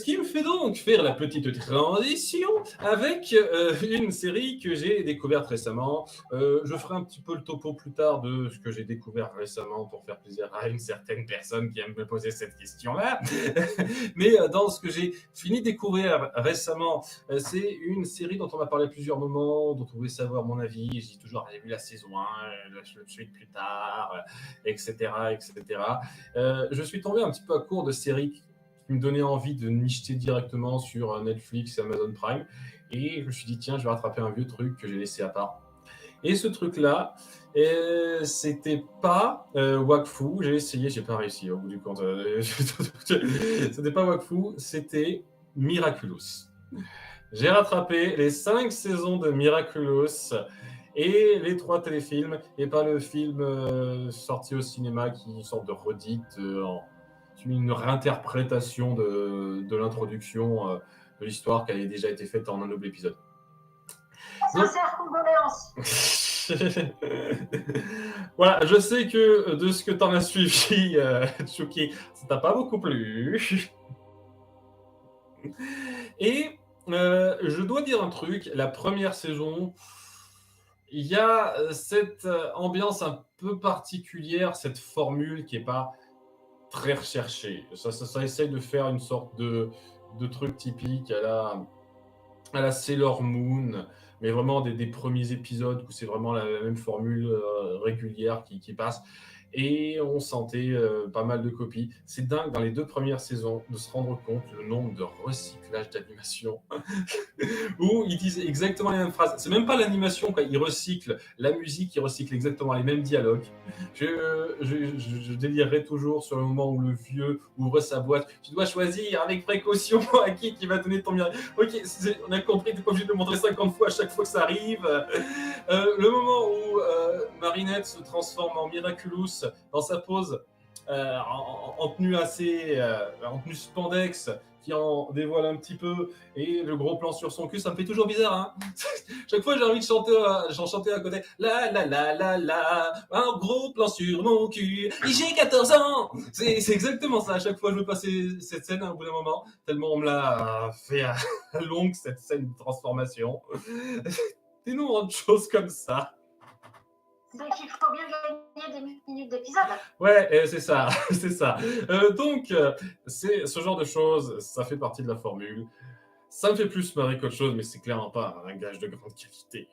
qui me fait donc faire la petite transition avec une série que j'ai découverte récemment. Je ferai un petit peu le topo plus tard de ce que j'ai découvert récemment pour faire plaisir à une certaine personne qui aime me poser cette question-là. Mais dans ce que j'ai fini de découvrir récemment, c'est une série dont on m'a parlé à plusieurs moments, dont on voulait savoir mon avis. Je dis toujours, j'ai vu la saison 1, je le suis plus tard, etc., etc. Je suis tombé un petit peu à court de séries qui me donnait envie de m'y jeter directement sur Netflix et Amazon Prime. Et je me suis dit, tiens, je vais rattraper un vieux truc que j'ai laissé à part. Et ce truc-là, c'était pas Wakfu. J'ai essayé, j'ai pas réussi au bout du compte. C'était pas Wakfu, c'était Miraculous. J'ai rattrapé les 5 saisons de Miraculous et les 3 téléfilms, et pas le film sorti au cinéma qui est une sorte de redite une réinterprétation de l'introduction de l'histoire qui avait déjà été faite en un double épisode. Sincère condoléances. Voilà, je sais que de ce que t'en as suivi, Tsuki, ça t'a pas beaucoup plu. Et je dois dire un truc, la première saison, il y a cette ambiance un peu particulière, cette formule qui est pas très recherchée. Ça essaye de faire une sorte de truc typique à la Sailor Moon, mais vraiment des premiers épisodes où c'est vraiment la même formule régulière qui passe. Et on sentait pas mal de copies. C'est dingue dans les 2 premières saisons de se rendre compte le nombre de recyclages d'animation où ils disent exactement les mêmes phrases. C'est même pas l'animation, quoi. Ils recyclent la musique, ils recyclent exactement les mêmes dialogues. Je délirerai toujours sur le moment où le vieux ouvre sa boîte. Tu dois choisir avec précaution à qui va donner ton miracle. Ok, on a compris, t'es pas obligé de le montrer 50 fois à chaque fois que ça arrive. Le moment où Marinette se transforme en Miraculous dans sa pose en tenue en tenue spandex qui en dévoile un petit peu et le gros plan sur son cul, ça me fait toujours bizarre. Hein. Chaque fois j'ai envie de chanter, j'en chantais à côté. La la la la la, un gros plan sur mon cul. J'ai 14 ans. C'est exactement ça. À chaque fois je veux passer cette scène au bout d'un moment, tellement on me l'a fait à longue cette scène de transformation. Des nombreuses choses comme ça. Donc il faut bien gagner des minutes d'épisode. Ouais, c'est ça, c'est ça. Donc, c'est ce genre de choses, ça fait partie de la formule. Ça me fait plus marrer qu'autre chose, mais c'est clairement pas un gage de grande qualité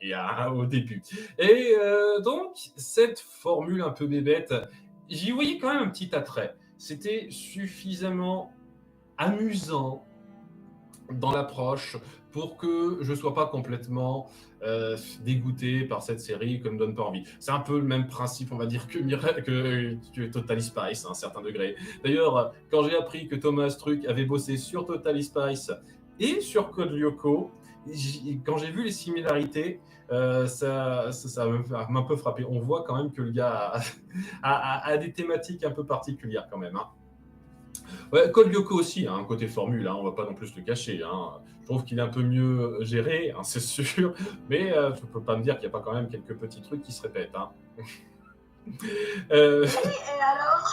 au début. Et donc, cette formule un peu bébête, j'y voyais quand même un petit attrait. C'était suffisamment amusant dans l'approche pour que je sois pas complètement dégoûté par cette série que me donne pas envie. C'est un peu le même principe, on va dire, que Totally Spice à un certain degré. D'ailleurs, quand j'ai appris que Thomas Truc avait bossé sur Totally Spice et sur Code Lyoko, quand j'ai vu les similarités, ça m'a un peu frappé. On voit quand même que le gars a des thématiques un peu particulières quand même. Hein. Ouais, Code Lyoko aussi a un côté formule, hein, on va pas non plus se le cacher. Hein. Je trouve qu'il est un peu mieux géré, hein, c'est sûr, mais tu peux pas me dire qu'il n'y a pas quand même quelques petits trucs qui se répètent. Hein. Et alors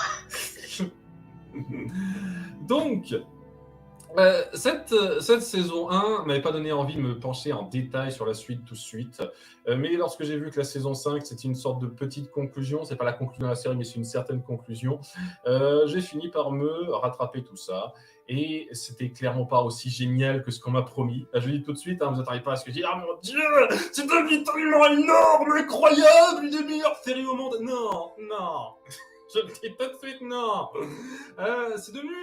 Donc, cette saison 1 m'avait pas donné envie de me pencher en détail sur la suite tout de suite, mais lorsque j'ai vu que la saison 5 c'était une sorte de petite conclusion, c'est pas la conclusion de la série mais c'est une certaine conclusion, j'ai fini par me rattraper tout ça et c'était clairement pas aussi génial que ce qu'on m'a promis. Je le dis tout de suite, hein, vous attendez pas à ce que je dis ah mon dieu, c'est absolument énorme, incroyable, une des meilleures séries au monde. Non, je le dis tout de suite, non. C'est devenu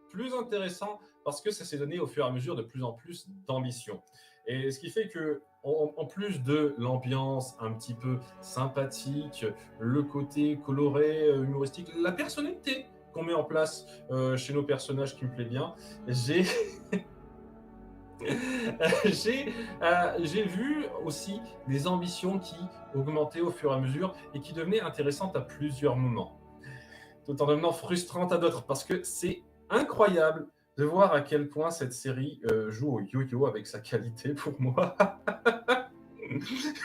plus intéressant parce que ça s'est donné au fur et à mesure de plus en plus d'ambition. Et ce qui fait que, en plus de l'ambiance un petit peu sympathique, le côté coloré, humoristique, la personnalité qu'on met en place chez nos personnages qui me plaît bien, j'ai j'ai vu aussi des ambitions qui augmentaient au fur et à mesure et qui devenaient intéressantes à plusieurs moments, tout en devenant frustrantes à d'autres, parce que c'est incroyable de voir à quel point cette série joue au yo-yo avec sa qualité pour moi.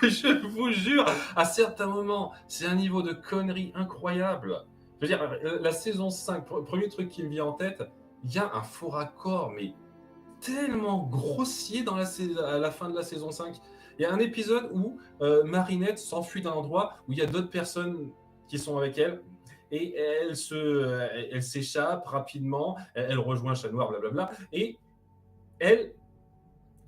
Je vous jure, à certains moments, c'est un niveau de connerie incroyable. Je veux dire, la saison 5, premier truc qui me vient en tête, il y a un faux raccord, mais tellement grossier à la fin de la saison 5. Il y a un épisode où Marinette s'enfuit d'un endroit où il y a d'autres personnes qui sont avec elle et elle s'échappe rapidement, elle rejoint Chat Noir, blablabla, et elle,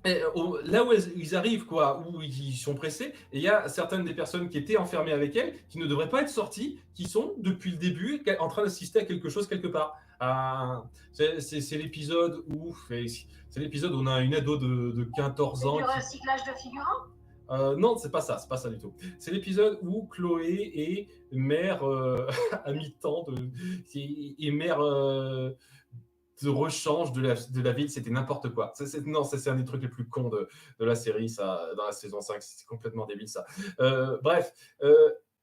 là où ils arrivent, quoi, où ils sont pressés, et il y a certaines des personnes qui étaient enfermées avec elle, qui ne devraient pas être sorties, qui sont depuis le début en train d'assister à quelque chose quelque part. C'est l'épisode où on a une ado de 14 C'est ans du qui... recyclage de figurants? Non, c'est pas ça du tout. C'est l'épisode où Chloé est mère à mi-temps et mère de rechange de la ville, c'était n'importe quoi. Non, c'est un des trucs les plus cons de la série, ça, dans la saison 5, c'est complètement débile ça. Bref,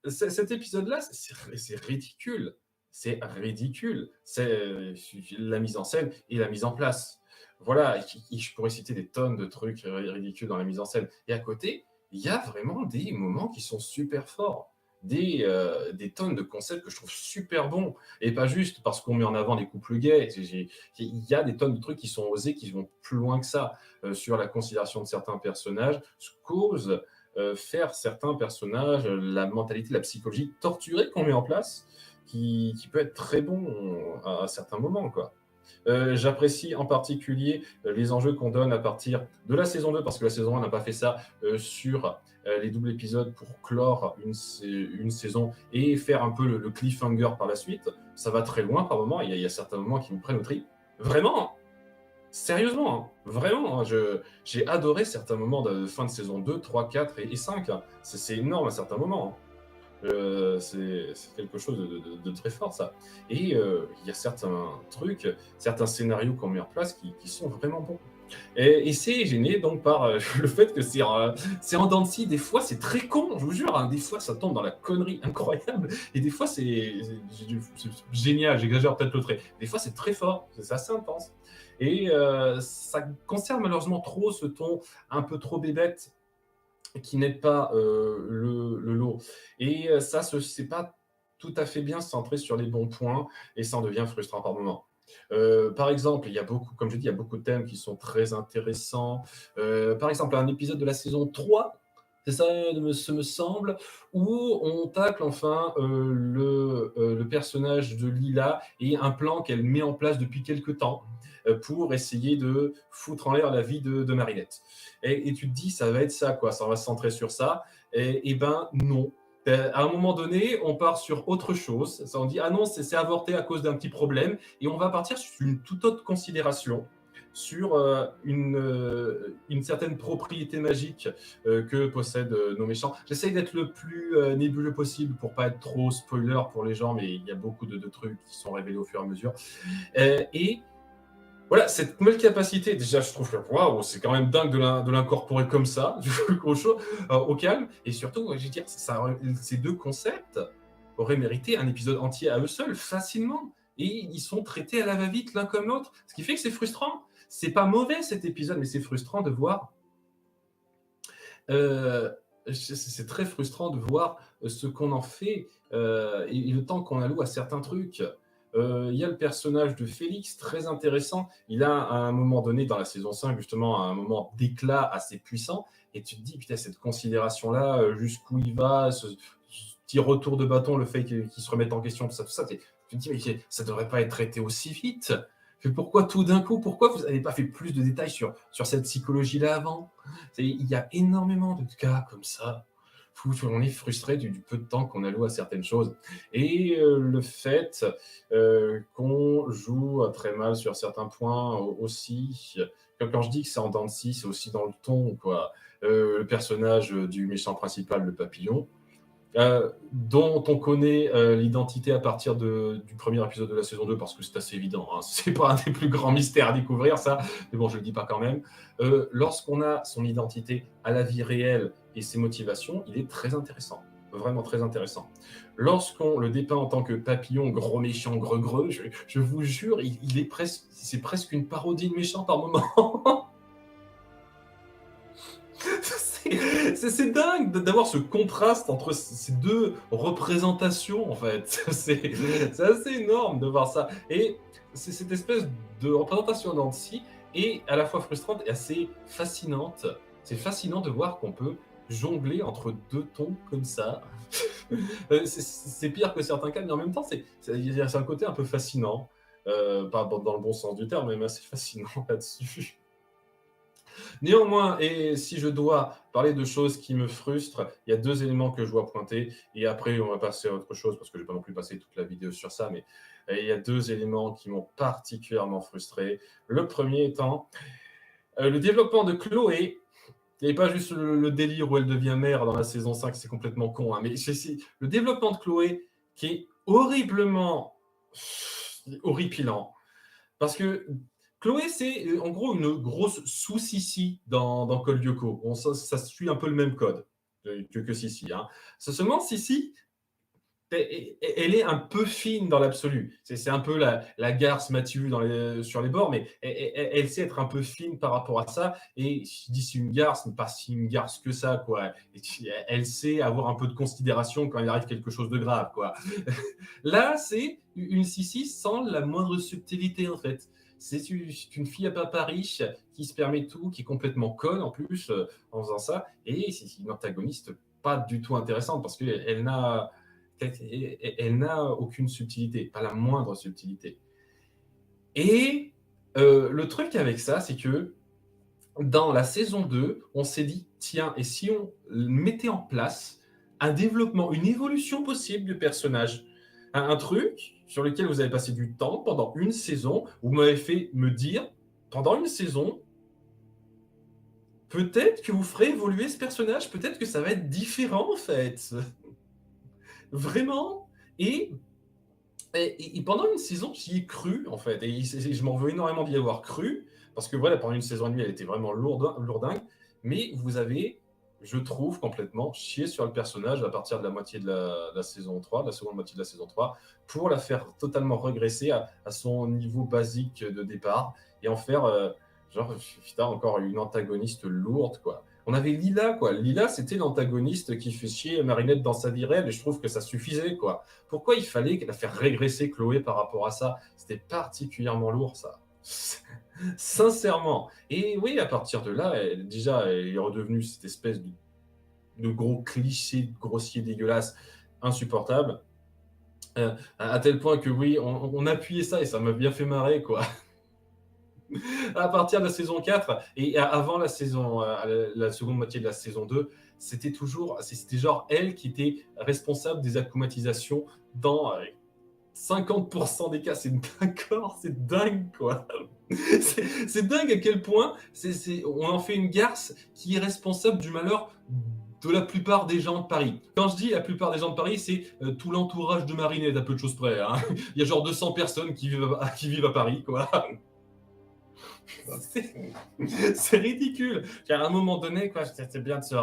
cet épisode-là, c'est ridicule. C'est ridicule. C'est la mise en scène et la mise en place. Voilà, je pourrais citer des tonnes de trucs ridicules dans la mise en scène. Et à côté, il y a vraiment des moments qui sont super forts. Des tonnes de concepts que je trouve super bons. Et pas juste parce qu'on met en avant les couples gays. Il y a des tonnes de trucs qui sont osés, qui vont plus loin que ça, sur la considération de certains personnages, ce qu'ose faire certains personnages, la mentalité, la psychologie torturée qu'on met en place, qui peut être très bon à certains moments, quoi. J'apprécie en particulier les enjeux qu'on donne à partir de la saison 2, parce que la saison 1 n'a pas fait ça, sur les doubles épisodes pour clore une saison et faire un peu le cliffhanger par la suite. Ça va très loin par moment, il y a certains moments qui me prennent au trip. Vraiment, sérieusement, hein, vraiment, hein, j'ai adoré certains moments de fin de saison 2, 3, 4 et 5. Hein. C'est énorme à certains moments. Hein. C'est quelque chose de très fort, ça. Et il y a certains trucs, certains scénarios qu'on met en place qui sont vraiment bons. Et c'est gêné donc par le fait que c'est en dents de scie. Des fois, c'est très con, je vous jure. Hein, des fois, ça tombe dans la connerie incroyable. Et des fois, c'est génial. J'exagère peut-être le trait. Des fois, c'est très fort. C'est assez intense. Et ça conserve malheureusement trop ce ton un peu trop bébête qui n'aide pas le lot. Et ça, c'est pas tout à fait bien centré sur les bons points et ça en devient frustrant par moment. Par exemple, il y a beaucoup, comme je dis, il y a beaucoup de thèmes qui sont très intéressants. Par exemple, un épisode de la saison 3, c'est ça, ce me semble, où on tacle enfin le personnage de Lila et un plan qu'elle met en place depuis quelque temps pour essayer de foutre en l'air la vie de Marinette. Et tu te dis, ça va être ça, quoi, ça va se centrer sur ça. Et ben non. À un moment donné, on part sur autre chose. Ça, on dit, ah non, c'est avorté à cause d'un petit problème. Et on va partir sur une toute autre considération, sur une certaine propriété magique que possèdent nos méchants. J'essaye d'être le plus nébuleux possible pour pas être trop spoiler pour les gens, mais il y a beaucoup de trucs qui sont révélés au fur et à mesure. Et voilà, cette nouvelle capacité, déjà, je trouve que waouh, c'est quand même dingue de l'incorporer comme ça, au calme. Et surtout, je veux dire, ces deux concepts auraient mérité un épisode entier à eux seuls, facilement. Et ils sont traités à la va-vite l'un comme l'autre. Ce qui fait que c'est frustrant. C'est pas mauvais cet épisode, mais c'est frustrant de voir. C'est très frustrant de voir ce qu'on en fait et le temps qu'on alloue à certains trucs. Il y a le personnage de Félix, très intéressant. Il a, à un moment donné, dans la saison 5, justement, un moment d'éclat assez puissant. Et tu te dis, putain, cette considération-là, jusqu'où il va, ce petit retour de bâton, le fait qu'il se remette en question, tout ça. Tu te dis, mais ça ne devrait pas être traité aussi vite. Mais pourquoi tout d'un coup? Pourquoi vous n'avez pas fait plus de détails sur cette psychologie-là avant? Il y a énormément de cas comme ça. On est frustré du peu de temps qu'on alloue à certaines choses. Et le fait qu'on joue très mal sur certains points aussi. Quand je dis que c'est en dents de scie, c'est aussi dans le ton, quoi. Le personnage du méchant principal, le papillon, dont on connaît l'identité à partir du premier épisode de la saison 2, parce que c'est assez évident, hein. C'est pas un des plus grands mystères à découvrir, ça, mais bon, je le dis pas quand même. Lorsqu'on a son identité à la vie réelle et ses motivations, il est très intéressant, vraiment très intéressant. Lorsqu'on le dépeint en tant que papillon, gros méchant, greux, je vous jure, c'est presque une parodie de méchant par moment. C'est dingue d'avoir ce contraste entre ces deux représentations, en fait. C'est assez énorme de voir ça. Et c'est cette espèce de représentation en dents de scie est à la fois frustrante et assez fascinante. C'est fascinant de voir qu'on peut jongler entre 2 tons comme ça. C'est pire que certains cas, mais en même temps, c'est un côté un peu fascinant. Pas dans le bon sens du terme, mais assez fascinant là-dessus. Néanmoins, et si je dois parler de choses qui me frustrent, il y a 2 éléments que je dois pointer et après on va passer à autre chose parce que je vais pas non plus passer toute la vidéo sur ça, mais il y a 2 éléments qui m'ont particulièrement frustré. Le premier étant, le développement de Chloé. Il n'y avait pas juste le délire où elle devient mère dans la saison 5, c'est complètement con, hein, mais c'est le développement de Chloé qui est horriblement horripilant. Parce que Chloé, c'est en gros une grosse sous-Sissi dans Code Lyoko. Ça suit un peu le même code que Sissi. Hein. Seulement, Sissi, elle est un peu fine dans l'absolu. C'est un peu la garce Mathieu sur les bords, mais elle sait être un peu fine par rapport à ça. Et je dis c'est une garce, mais pas si une garce que ça, quoi. Et elle sait avoir un peu de considération quand il arrive quelque chose de grave, quoi. Là, c'est une Sissi sans la moindre subtilité, en fait. C'est une fille à papa riche qui se permet tout, qui est complètement conne en plus en faisant ça. Et c'est une antagoniste pas du tout intéressante parce qu'elle n'a aucune subtilité, pas la moindre subtilité. Et le truc avec ça, c'est que dans la saison 2, on s'est dit, tiens, et si on mettait en place un développement, une évolution possible du personnage, un truc sur lequel vous avez passé du temps pendant une saison, vous m'avez fait me dire, pendant une saison, peut-être que vous ferez évoluer ce personnage, peut-être que ça va être différent en fait. Vraiment. Et pendant une saison, j'y ai cru, en fait. Et je m'en veux énormément d'y avoir cru, parce que voilà, pendant une saison et demie, elle était vraiment lourdingue. Mais vous avez, je trouve, complètement chié sur le personnage à partir de la moitié de la saison 3, de la seconde moitié de la saison 3, pour la faire totalement regresser à son niveau basique de départ, et en faire, genre, putain, encore une antagoniste lourde, quoi. On avait Lila, quoi. Lila, c'était l'antagoniste qui fait chier Marinette dans sa vie réelle, et je trouve que ça suffisait, quoi. Pourquoi il fallait la faire régresser Chloé par rapport à ça? C'était particulièrement lourd, ça. Sincèrement. Et oui, à partir de là, elle est redevenue cette espèce de gros cliché grossier dégueulasse, insupportable. À tel point que oui, on appuyait ça et ça m'a bien fait marrer, quoi. À partir de la saison 4 et avant la seconde moitié de la saison 2, c'était genre elle qui était responsable des acclimatisations dans 50% des cas. C'est d'accord, c'est dingue, quoi. C'est dingue à quel point on en fait une garce qui est responsable du malheur de la plupart des gens de Paris. Quand je dis la plupart des gens de Paris, c'est tout l'entourage de Marinette, à peu de choses près. Hein. Il y a genre 200 personnes qui vivent à Paris, quoi. C'est ridicule. Car à un moment donné, quoi, c'est bien de se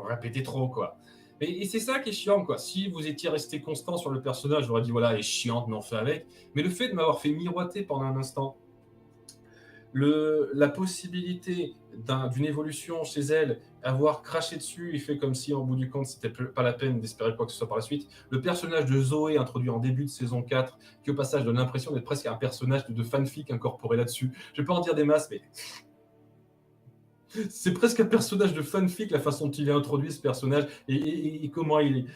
répéter trop, quoi. Et c'est ça qui est chiant, quoi. Si vous étiez resté constant sur le personnage, j'aurais dit voilà, elle est chiante, mais on fait avec. Mais le fait de m'avoir fait miroiter pendant un instant la possibilité d'une évolution chez elle, avoir craché dessus et fait comme si, en bout du compte, c'était pas la peine d'espérer quoi que ce soit par la suite. Le personnage de Zoé, introduit en début de saison 4, qui au passage donne l'impression d'être presque un personnage de fanfic incorporé là-dessus. Je vais pas en dire des masses, mais c'est presque un personnage de fanfic, la façon dont il est introduit, ce personnage, et comment il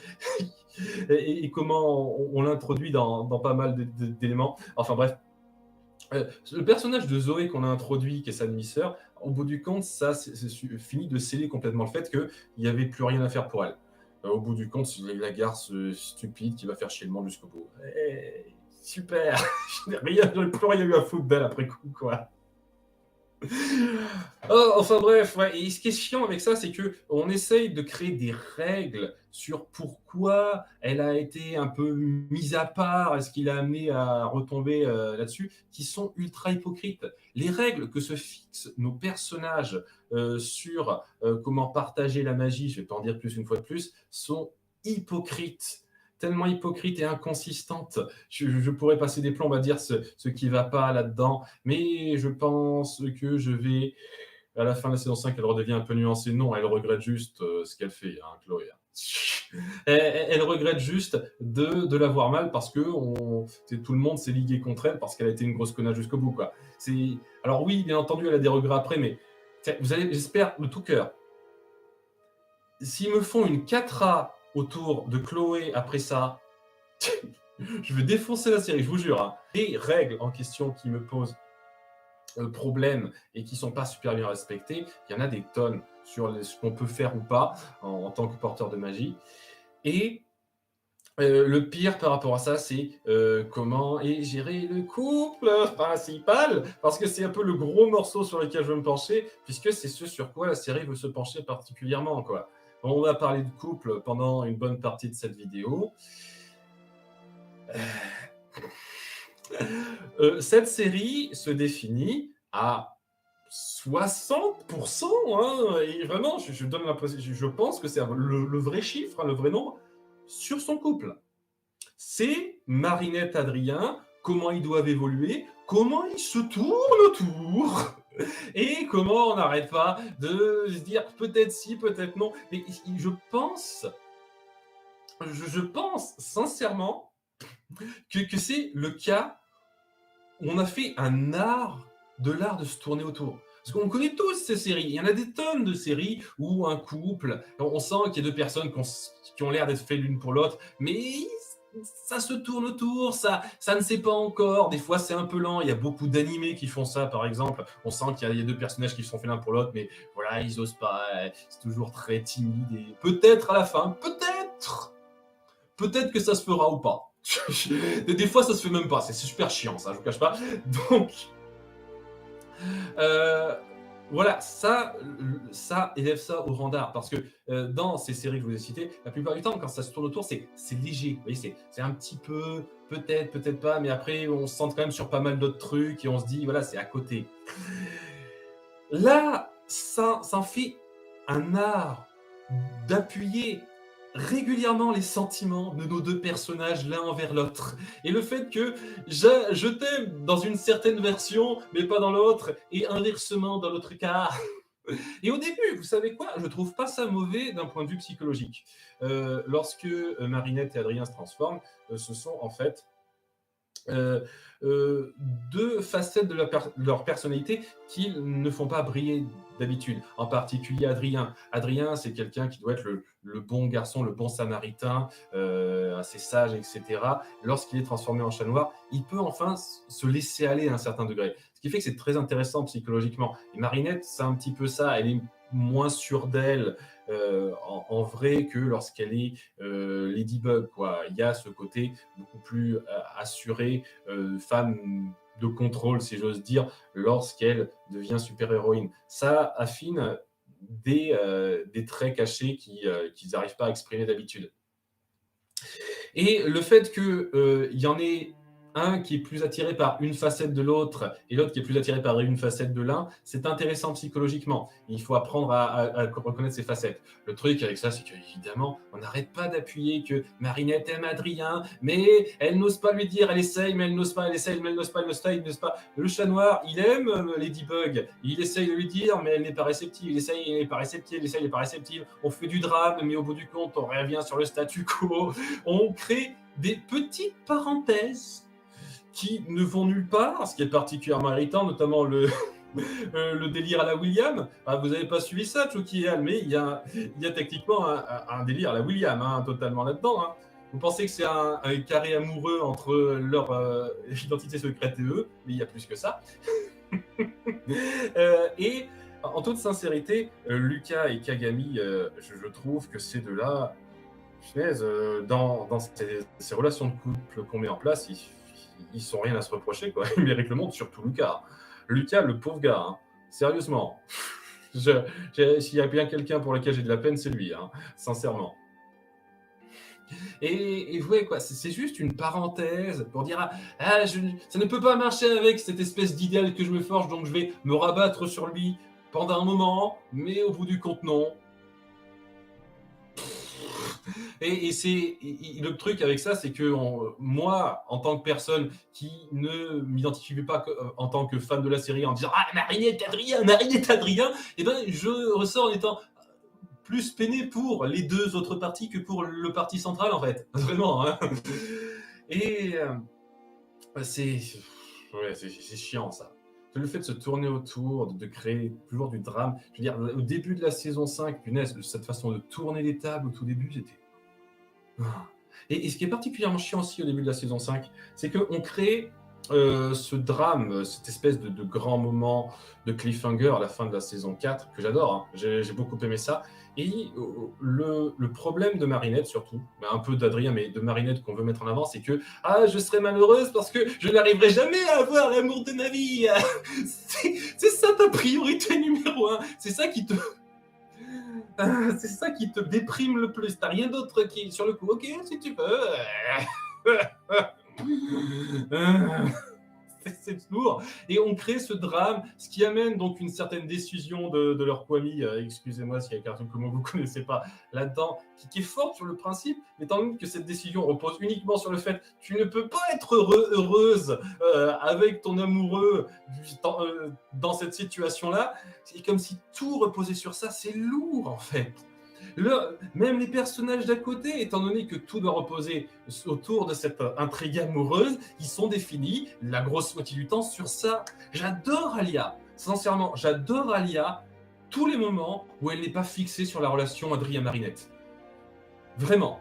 est. Et comment on l'introduit dans pas mal d'éléments. Enfin bref, le personnage de Zoé qu'on a introduit, qui est sa demi-sœur, au bout du compte, ça c'est fini de sceller complètement le fait qu'il n'y avait plus rien à faire pour elle. Au bout du compte, c'est la garce stupide qui va faire chier le monde jusqu'au bout. Hey, super. Je n'ai plus rien eu à foutre d'elle après coup, quoi. Oh, enfin bref, ouais. Et ce qui est chiant avec ça, c'est que on essaye de créer des règles sur pourquoi elle a été un peu mise à part, est-ce qu'il a amené à retomber là-dessus, qui sont ultra hypocrites. Les règles que se fixent nos personnages sur comment partager la magie, je vais pas en dire plus une fois de plus, sont hypocrites. Tellement hypocrite et inconsistante. Je pourrais passer des plombs à dire ce qui va pas là-dedans, mais je pense que je vais, à la fin de la saison 5, elle redevient un peu nuancée. Non, elle regrette juste ce qu'elle fait, hein, Chloé. Elle regrette juste de l'avoir mal parce que tout le monde s'est ligué contre elle parce qu'elle a été une grosse connasse jusqu'au bout, quoi. Alors oui, bien entendu, elle a des regrets après, mais vous allez, j'espère, de tout cœur, s'ils me font une 4A autour de Chloé après ça, je vais défoncer la série, je vous jure. Hein. Les règles en question qui me posent problème et qui sont pas super bien respectées, il y en a des tonnes sur ce qu'on peut faire ou pas en tant que porteur de magie. Et le pire par rapport à ça, c'est comment est géré le couple principal, parce que c'est un peu le gros morceau sur lequel je veux me pencher, puisque c'est ce sur quoi la série veut se pencher particulièrement, quoi. On va parler de couple pendant une bonne partie de cette vidéo. Cette série se définit à 60%, hein, et vraiment, je donne l'impression, je pense que c'est le vrai chiffre, hein, le vrai nombre, sur son couple. C'est Marinette Adrien, comment ils doivent évoluer, comment ils se tournent autour, et comment on n'arrête pas de se dire peut-être si, peut-être non. Mais je pense sincèrement que c'est le cas où on a fait un art de l'art de se tourner autour. Parce qu'on connaît tous ces séries. Il y en a des tonnes de séries où un couple, on sent qu'il y a deux personnes qui ont l'air d'être faites l'une pour l'autre, mais ça se tourne autour, ça ne sait pas encore. Des fois, c'est un peu lent. Il y a beaucoup d'animés qui font ça, par exemple. On sent qu'il y a deux personnages qui se sont faits l'un pour l'autre, mais voilà, ils osent pas. C'est toujours très timide. Et peut-être à la fin, peut-être que ça se fera ou pas. Des fois, ça se fait même pas. C'est super chiant, ça, je vous cache pas. Donc, voilà, ça élève ça au rang d'art. Parce que dans ces séries que je vous ai citées, la plupart du temps, quand ça se tourne autour, c'est léger. Vous voyez, c'est un petit peu, peut-être pas, mais après, on se sent quand même sur pas mal d'autres trucs et on se dit, voilà, c'est à côté. Là, ça en fait un art d'appuyer régulièrement les sentiments de nos deux personnages l'un envers l'autre. Et le fait que je t'aime dans une certaine version, mais pas dans l'autre, et inversement dans l'autre cas. Et au début, vous savez quoi? Je trouve pas ça mauvais d'un point de vue psychologique. Lorsque Marinette et Adrien se transforment, ce sont en fait euh, deux facettes de leur personnalité qu'ils ne font pas briller d'habitude. En particulier Adrien. Adrien, c'est quelqu'un qui doit être le bon garçon, le bon samaritain, assez sage, etc. Lorsqu'il est transformé en chat noir, il peut enfin se laisser aller à un certain degré. Ce qui fait que c'est très intéressant psychologiquement. Et Marinette, c'est un petit peu ça. Elle est moins sûre d'elle en vrai que lorsqu'elle est Ladybug, quoi. Il y a ce côté beaucoup plus assuré, femme de contrôle, si j'ose dire, lorsqu'elle devient super-héroïne. Ça affine des traits cachés qu'ils n'arrivent pas à exprimer d'habitude. Et le fait qu'il y en ait un qui est plus attiré par une facette de l'autre et l'autre qui est plus attiré par une facette de l'un, c'est intéressant psychologiquement. Il faut apprendre à reconnaître ces facettes. Le truc avec ça, c'est qu'évidemment, on n'arrête pas d'appuyer que Marinette aime Adrien, mais elle n'ose pas lui dire, elle essaye, mais elle n'ose pas, elle essaye, mais elle n'ose pas, elle n'ose pas. Le chat noir, il aime Ladybug, il essaye de lui dire, mais elle n'est pas réceptive, il essaye, elle n'est pas réceptive, il essaye, elle n'est pas réceptive. On fait du drame, mais au bout du compte, on revient sur le statu quo. On crée des petites parenthèses qui ne vont nulle part, ce qui est particulièrement irritant, notamment le délire à la William. Ah, vous n'avez pas suivi ça, Chucky et Al, mais il y a techniquement un délire à la William, hein, totalement là-dedans. Hein. Vous pensez que c'est un carré amoureux entre leur identité secrète et eux, mais il y a plus que ça. Et en toute sincérité, Lucas et Kagami, je trouve que ces deux-là, dans ces relations de couple qu'on met en place, ils sont rien à se reprocher, quoi. Ils méritent le monde, surtout Lucas. Lucas, le pauvre gars, hein. Sérieusement. S'il y a bien quelqu'un pour lequel j'ai de la peine, c'est lui, hein. Sincèrement. Et vous voyez quoi, c'est juste une parenthèse pour dire ça ne peut pas marcher avec cette espèce d'idéal que je me forge, donc je vais me rabattre sur lui pendant un moment, mais au bout du compte, non. Et le truc avec ça, c'est que moi, en tant que personne qui ne m'identifie pas en tant que fan de la série en disant Marinette Adrien, et ben je ressors en étant plus peiné pour les deux autres parties que pour le parti central, en fait. Vraiment, hein. Et c'est ouais, c'est chiant, ça. Le fait de se tourner autour, de créer toujours du drame. Je veux dire, au début de la saison 5, punaise, cette façon de tourner les tables au tout début, c'était et ce qui est particulièrement chiant aussi au début de la saison 5, c'est qu'on crée ce drame, cette espèce de grand moment de cliffhanger à la fin de la saison 4, que j'adore, hein. J'ai beaucoup aimé ça. Et le problème de Marinette, surtout, bah, un peu d'Adrien, mais de Marinette qu'on veut mettre en avant, c'est que je serai malheureuse parce que je n'arriverai jamais à avoir l'amour de ma vie. C'est ça ta priorité numéro un. C'est ça qui te déprime le plus. T'as rien d'autre qui, sur le coup, ok, si tu veux. C'est lourd. Et on crée ce drame, ce qui amène donc une certaine décision de leur Kwami, excusez-moi s'il y a quelqu'un que vous ne connaissez pas là-dedans, qui est forte sur le principe, mais étant donné que cette décision repose uniquement sur le fait que tu ne peux pas être heureuse avec ton amoureux dans cette situation-là, c'est comme si tout reposait sur ça, c'est lourd en fait. Même les personnages d'à côté, étant donné que tout doit reposer autour de cette intrigue amoureuse, ils sont définis la grosse moitié du temps sur ça. J'adore Alia, sincèrement, j'adore Alia tous les moments où elle n'est pas fixée sur la relation Adrien-Marinette. Vraiment,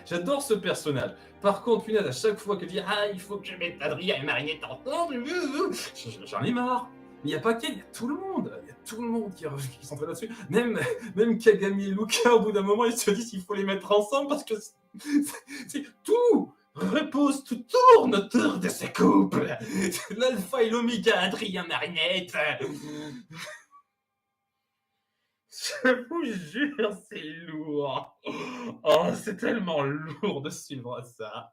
j'adore ce personnage. Par contre, punaise, à chaque fois qu'elle dit il faut que je mette Adrien et Marinette ensemble, j'en ai marre. Il n'y a pas qu'elle, il y a tout le monde. Il y a tout le monde qui s'entraîne là-dessus. Même Kagami et Luca, au bout d'un moment, ils se disent qu'il faut les mettre ensemble parce que tout repose, tout tourne autour de ce couple. L'alpha et l'oméga, Adrien Marinette. Je vous jure, c'est lourd. Oh, c'est tellement lourd de suivre ça.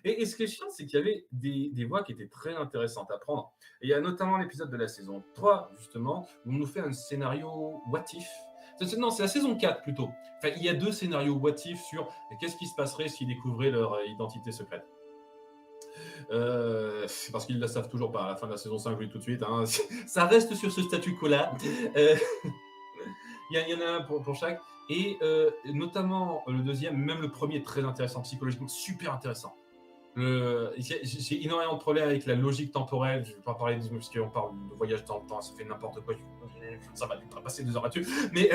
Et ce qui est chiant, c'est qu'il y avait des voix qui étaient très intéressantes à prendre. Et il y a notamment l'épisode de la saison 3, justement, où on nous fait un scénario what if. Non, c'est la saison 4 plutôt. Enfin, il y a 2 scénarios what if sur qu'est-ce qui se passerait s'ils découvraient leur identité secrète. C'est parce qu'ils ne la savent toujours pas. À la fin de la saison 5, je vous dis tout de suite, hein, ça reste sur ce statu quo-là. Il y en a un pour chaque. Et notamment le deuxième, même le premier est très intéressant, psychologiquement super intéressant. J'ai énormément de problèmes avec la logique temporelle. Je ne vais pas parler parce qu'on parle de voyage dans le temps, ça fait n'importe quoi. Ça va passer 2 heures là-dessus. Mais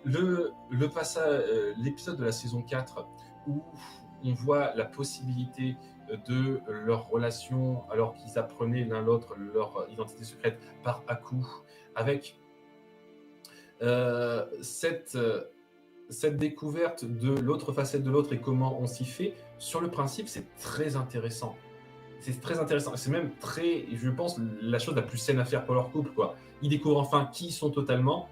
le passage, l'épisode de la saison 4 où on voit la possibilité de leur relation alors qu'ils apprenaient l'un l'autre leur identité secrète par à-coup, avec cette découverte de l'autre facette de l'autre et comment on s'y fait, sur le principe, c'est très intéressant. C'est très intéressant. C'est même très, je pense, la chose la plus saine à faire pour leur couple, quoi. Ils découvrent enfin qui ils sont totalement.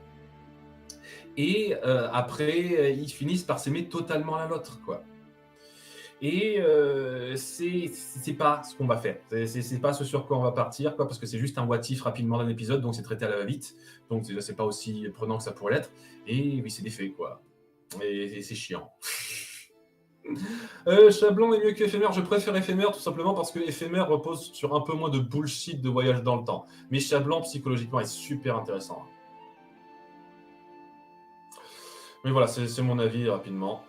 Et après, ils finissent par s'aimer totalement l'un l'autre, quoi. Et c'est pas ce qu'on va faire. C'est pas ce sur quoi on va partir, quoi, parce que c'est juste un what if rapidement d'un épisode, donc c'est traité à la va-vite. Donc déjà, c'est pas aussi prenant que ça pourrait l'être. Et oui, c'est des faits, quoi. Et c'est chiant. Chablon est mieux qu'éphémère. Je préfère éphémère tout simplement parce que éphémère repose sur un peu moins de bullshit de voyage dans le temps. Mais Chablon, psychologiquement, est super intéressant. Mais voilà, c'est mon avis rapidement.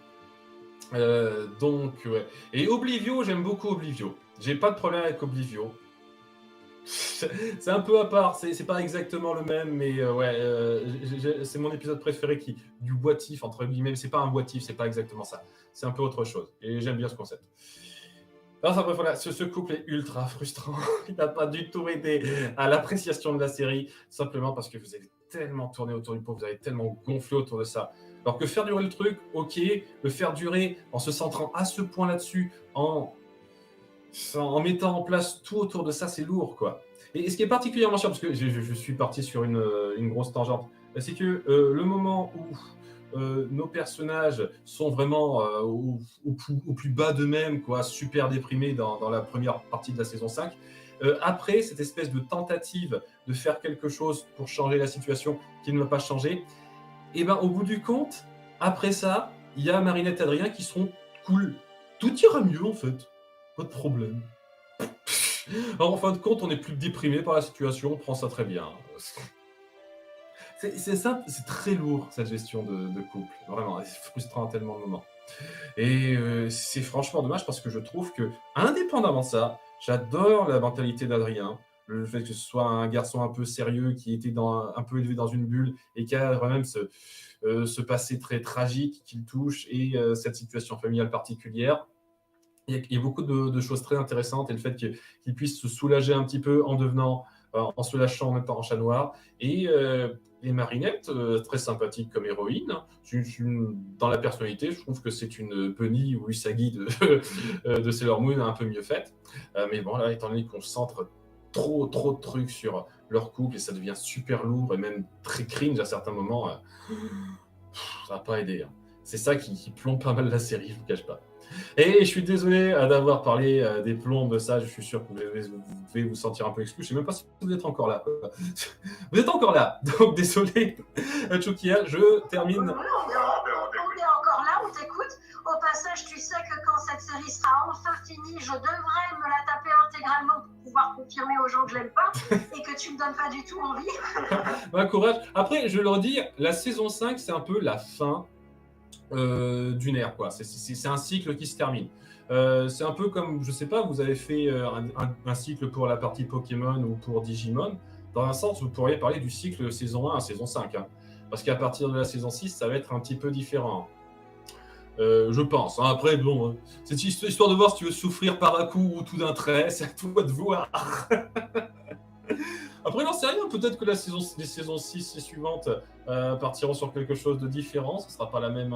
Donc, ouais. Et Oblivio, j'aime beaucoup Oblivio. J'ai pas de problème avec Oblivio. C'est un peu à part, c'est pas exactement le même, mais c'est mon épisode préféré du boitif, entre guillemets. C'est pas un boitif, c'est pas exactement ça. C'est un peu autre chose. Et j'aime bien ce concept. Enfin bref, voilà, ce couple est ultra frustrant. Il n'a pas du tout aidé à l'appréciation de la série, simplement parce que vous avez tellement tourné autour du pot, vous avez tellement gonflé autour de ça. Alors que faire durer le truc, ok, le faire durer en se centrant à ce point là-dessus, en mettant en place tout autour de ça, c'est lourd, quoi. Et ce qui est particulièrement chiant, parce que je suis parti sur une grosse tangente, c'est que le moment où nos personnages sont vraiment au plus bas d'eux-mêmes, quoi, super déprimés dans la première partie de la saison 5, après cette espèce de tentative de faire quelque chose pour changer la situation qui ne va pas changer, et ben au bout du compte, après ça, il y a Marinette et Adrien qui seront cool. Tout ira mieux en fait. Pas de problème. Alors, en fin de compte, on est plus déprimé par la situation, on prend ça très bien. C'est ça, c'est très lourd cette gestion de couple, vraiment, c'est frustrant à tellement de moments. Et c'est franchement dommage parce que je trouve que, indépendamment de ça, j'adore la mentalité d'Adrien. Le fait que ce soit un garçon un peu sérieux qui était un peu élevé dans une bulle et qui a quand même ce passé très tragique qui le touche et cette situation familiale particulière. Il y a beaucoup de choses très intéressantes et le fait qu'il puisse se soulager un petit peu en devenant, en se lâchant en même temps en chat noir. Et Marinette, très sympathique comme héroïne, dans la personnalité, je trouve que c'est une Bunny ou Usagi de Sailor Moon un peu mieux faite. Mais bon, là, étant donné qu'on centre trop de trucs sur leur couple et ça devient super lourd et même très cringe à certains moments, ça n'a pas aidé, hein. C'est ça qui plombe pas mal la série, je ne vous cache pas. Et je suis désolé d'avoir parlé des plombes, ça, je suis sûr que vous devez vous sentir un peu exclu. Je ne sais même pas si vous êtes encore là. Vous êtes encore là, donc désolé, Chukia, je termine. Oui, on est encore là, on t'écoute. Au passage, tu sais que quand cette série sera enfin finie, je devrais me la taper intégralement pour pouvoir confirmer aux gens que je l'aime pas et que tu me donnes pas du tout envie. Bah, courage. Après, je vais leur dire, la saison 5, c'est un peu la fin d'une ère, quoi. C'est un cycle qui se termine. C'est un peu comme, je sais pas, vous avez fait un cycle pour la partie Pokémon ou pour Digimon. Dans un sens, vous pourriez parler du cycle saison 1 à saison 5. Hein. Parce qu'à partir de la saison 6, ça va être un petit peu différent. Je pense. Hein. Après, bon, c'est histoire de voir si tu veux souffrir par un coup ou tout d'un trait. C'est à toi de voir. Après, non, c'est rien. Peut-être que les saisons 6 et suivantes partiront sur quelque chose de différent. Ce ne sera pas la même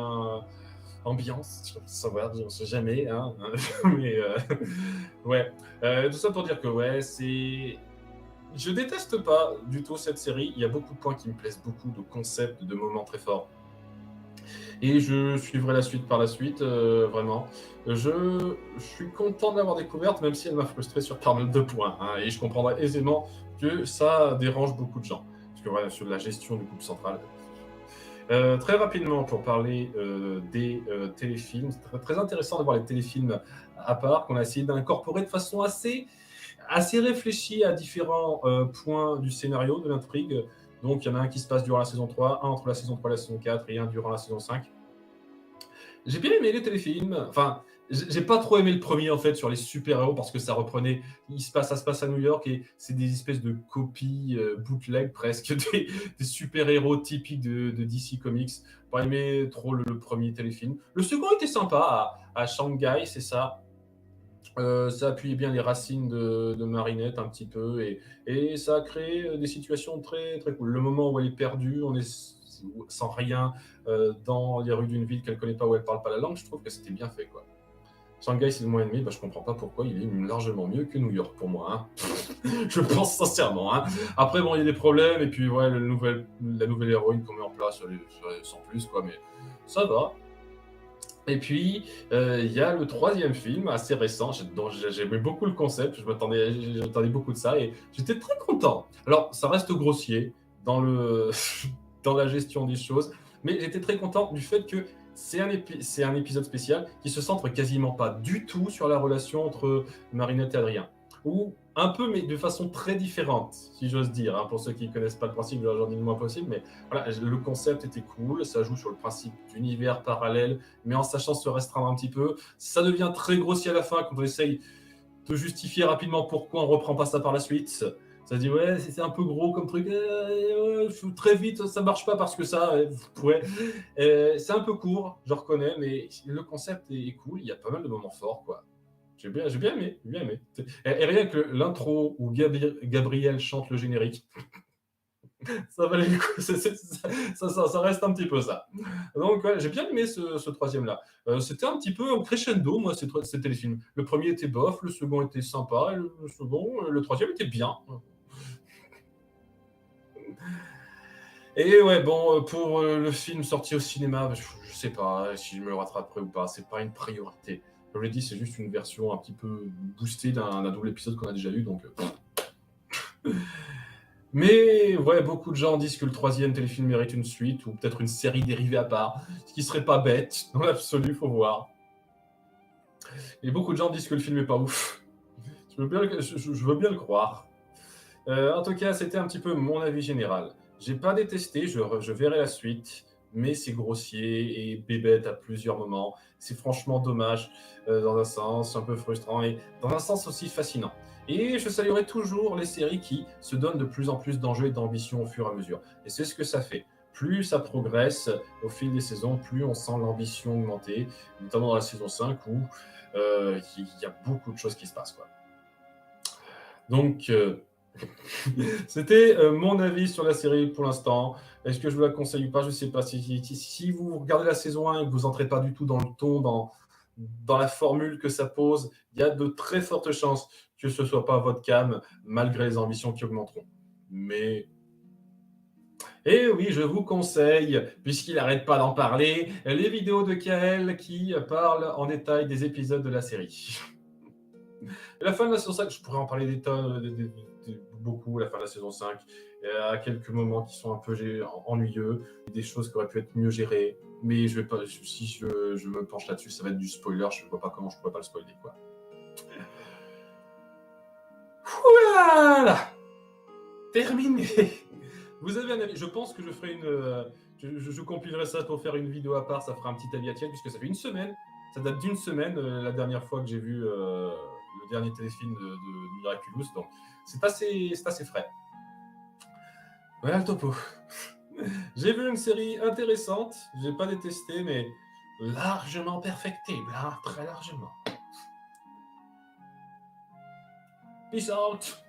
ambiance. Savoir, on ne sait jamais. Hein. Mais ouais. Tout ça pour dire que ouais, c'est. Je déteste pas du tout cette série. Il y a beaucoup de points qui me plaisent beaucoup, de concepts, de moments très forts. Et je suivrai la suite par la suite, vraiment. Je suis content de l'avoir découverte, même si elle m'a frustré sur pas mal de points. Hein, et je comprendrai aisément que ça dérange beaucoup de gens. Parce que voilà, sur la gestion du couple central. Très rapidement, pour parler des téléfilms, c'est très intéressant d'avoir les téléfilms à part, qu'on a essayé d'incorporer de façon assez réfléchie à différents points du scénario, de l'intrigue. Donc, il y en a un qui se passe durant la saison 3, un entre la saison 3 et la saison 4, et un durant la saison 5. J'ai bien aimé les téléfilms. Enfin, j'ai pas trop aimé le premier, en fait, sur les super-héros, parce que ça reprenait... Ça se passe à New York, et c'est des espèces de copies bootleg, presque, des super-héros typiques de DC Comics. Pas aimé trop le premier téléfilm. Le second était sympa, à Shanghai, c'est ça. Ça appuyait bien les racines de Marinette un petit peu et ça a créé des situations très, très cool. Le moment où elle est perdue, on est sans rien dans les rues d'une ville qu'elle ne connaît pas, où elle ne parle pas la langue, je trouve que c'était bien fait, quoi. Shanghai, c'est le mois et demi, bah, je comprends pas pourquoi il est largement mieux que New York pour moi. Hein. Je pense sincèrement. Hein. Après, bon, il y a des problèmes, et puis ouais, la nouvelle héroïne qu'on met en place, sans plus, quoi, mais ça va. Et puis, il y a le troisième film, assez récent, dont j'aimais beaucoup le concept, j'attendais beaucoup de ça, et j'étais très content. Alors, ça reste grossier dans, dans la gestion des choses, mais j'étais très content du fait que c'est un épisode spécial qui se centre quasiment pas du tout sur la relation entre Marinette et Adrien. Ou un peu, mais de façon très différente, si j'ose dire. Hein, pour ceux qui ne connaissent pas le principe, j'en dis le moins possible, mais voilà, le concept était cool, ça joue sur le principe d'univers parallèle, mais en sachant se restreindre un petit peu. Ça devient très grossier à la fin quand on essaye de justifier rapidement pourquoi on ne reprend pas ça par la suite. Ça dit, ouais, c'est un peu gros comme truc, très vite, ça ne marche pas parce que ça, ouais. C'est un peu court, je reconnais, mais le concept est cool, il y a pas mal de moments forts, quoi. J'ai bien aimé, bien aimé. Et rien que l'intro où Gabriel chante le générique, ça valait le coup. Ça reste un petit peu ça. Donc, ouais, j'ai bien aimé ce troisième-là. C'était un petit peu un crescendo, moi, ces téléfilms. Le premier était bof, le second était sympa, le troisième était bien. Et ouais, bon, pour le film sorti au cinéma, je sais pas si je me le rattraperai ou pas. C'est pas une priorité. Comme je l'ai dit, c'est juste une version un petit peu boostée d'un double épisode qu'on a déjà eu, donc... Mais ouais, beaucoup de gens disent que le troisième téléfilm mérite une suite ou peut-être une série dérivée à part, ce qui serait pas bête, dans l'absolu, faut voir. Et beaucoup de gens disent que le film est pas ouf. Je veux bien le croire. En tout cas, c'était un petit peu mon avis général. J'ai pas détesté, je verrai la suite, mais c'est grossier et bébête à plusieurs moments. C'est franchement dommage, dans un sens, un peu frustrant et dans un sens aussi fascinant. Et je saluerai toujours les séries qui se donnent de plus en plus d'enjeux et d'ambition au fur et à mesure. Et c'est ce que ça fait. Plus ça progresse au fil des saisons, plus on sent l'ambition augmenter, notamment dans la saison 5 où il y a beaucoup de choses qui se passent, quoi. Donc, c'était mon avis sur la série pour l'instant. Est-ce que je vous la conseille ou pas? Je ne sais pas. Si vous regardez la saison 1 et que vous n'entrez pas du tout dans le ton, dans la formule que ça pose, il y a de très fortes chances que ce ne soit pas votre cam, malgré les ambitions qui augmenteront. Mais et oui, je vous conseille, puisqu'il n'arrête pas d'en parler, les vidéos de Kael qui parlent en détail des épisodes de la série. La fin de la saison 5, je pourrais en parler beaucoup, la fin de la saison 5. Il y a quelques moments qui sont un peu ennuyeux, des choses qui auraient pu être mieux gérées, mais je vais pas, si je me penche là-dessus, ça va être du spoiler, je ne vois pas comment je pourrais pas le spoiler, quoi. Voilà, terminé. Vous avez un avis? Je pense que je ferai je compilerai ça pour faire une vidéo à part, ça fera un petit avis à tienne, puisque ça fait une semaine, ça date d'une semaine, la dernière fois que j'ai vu le dernier téléfilm de Miraculous, donc c'est assez frais. Voilà le topo. J'ai vu une série intéressante, j'ai pas détesté, mais largement perfectible, hein, très largement. Peace out.